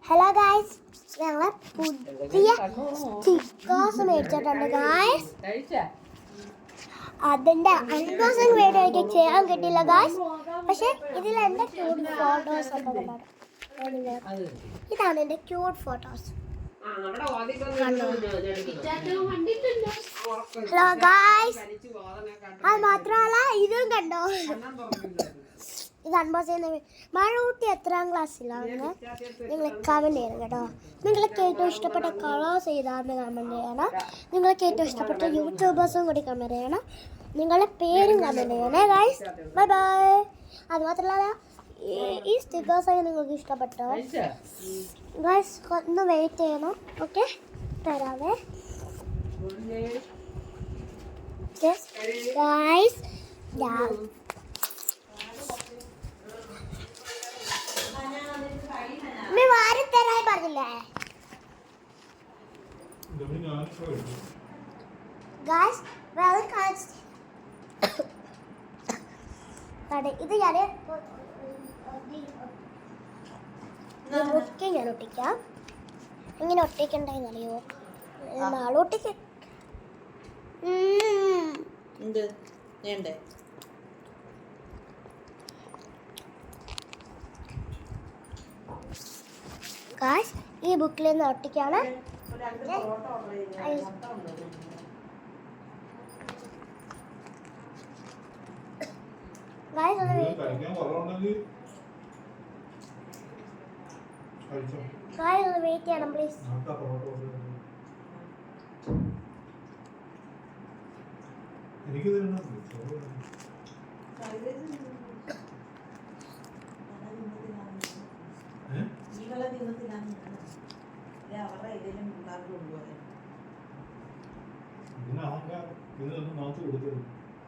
Hello guys, ഞങ്ങൾ പുതിയ stickers മേടിച്ചിട്ടുണ്ട് ഗായ്സ്. അതിൻ്റെ അൺബോക്സിംഗ് വീഡിയോ എനിക്ക് ചെയ്യാൻ കിട്ടിയില്ല ഗായ്സ്. പക്ഷെ ഇതിൽ എൻ്റെ ക്യൂട്ട് ഫോട്ടോസ് ഒക്കെ ഉണ്ട്. ഇതാണ് എൻ്റെ ക്യൂട്ട് ഫോട്ടോസ്. ഹലോ ഗായ്സ്, അത് മാത്രമല്ല ഇതും കണ്ടോ. ഇത് അൺബോക്സ് ചെയ്യുന്ന മഴൂട്ടി എത്രാം ക്ലാസ്സിലാണെന്ന് നിങ്ങൾ കമൻറ്റ് ചെയ്യണം കേട്ടോ. നിങ്ങൾക്ക് ഏറ്റവും ഇഷ്ടപ്പെട്ട കളേഴ്സ് ചെയ്താന്ന് കമൻറ്റ് ചെയ്യണം. നിങ്ങൾക്ക് ഏറ്റവും ഇഷ്ടപ്പെട്ട യൂട്യൂബേഴ്സും കൂടി കമൻറ്റ് ചെയ്യണം. നിങ്ങളുടെ പേരും കമൻറ്റ് ചെയ്യണേ ഗൈസ്. Bye bye. അതുമാത്രമല്ല ഈ സ്റ്റിക്കേഴ്സൊക്കെ നിങ്ങൾക്ക് ഇഷ്ടപ്പെട്ടോ ഗൈസ്? ഒന്ന് വെയിറ്റ് ചെയ്യണം. ഓക്കെ, തരാവേ ഗൈസ്. വാരിത്തരായി പറഞ്ഞില്ലേ ഗായ്സ്? ഇത് ഞാൻ ഒട്ടിക്കാം. ഇങ്ങനെ ഒട്ടിക്കണ്ടെന്നറിയോ? നാളെ ഒട്ടിക്ക. ഗായ്സ്, ഈ ബുക്കിൽ നിന്ന് ഒട്ടിക്കാണ്. ഗായ്സ് ഒന്ന് വെയിറ്റ് ചെയ്യണം പ്ലീസ്.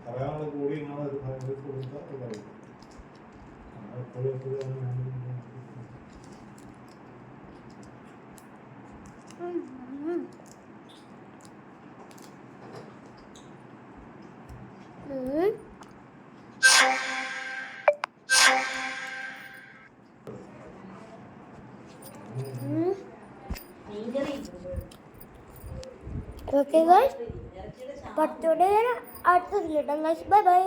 പറയാനുള്ള കൂടി ഓക്കെ ഗൈസ്, പത്തോടെ അടുത്ത ബൈ ബൈ.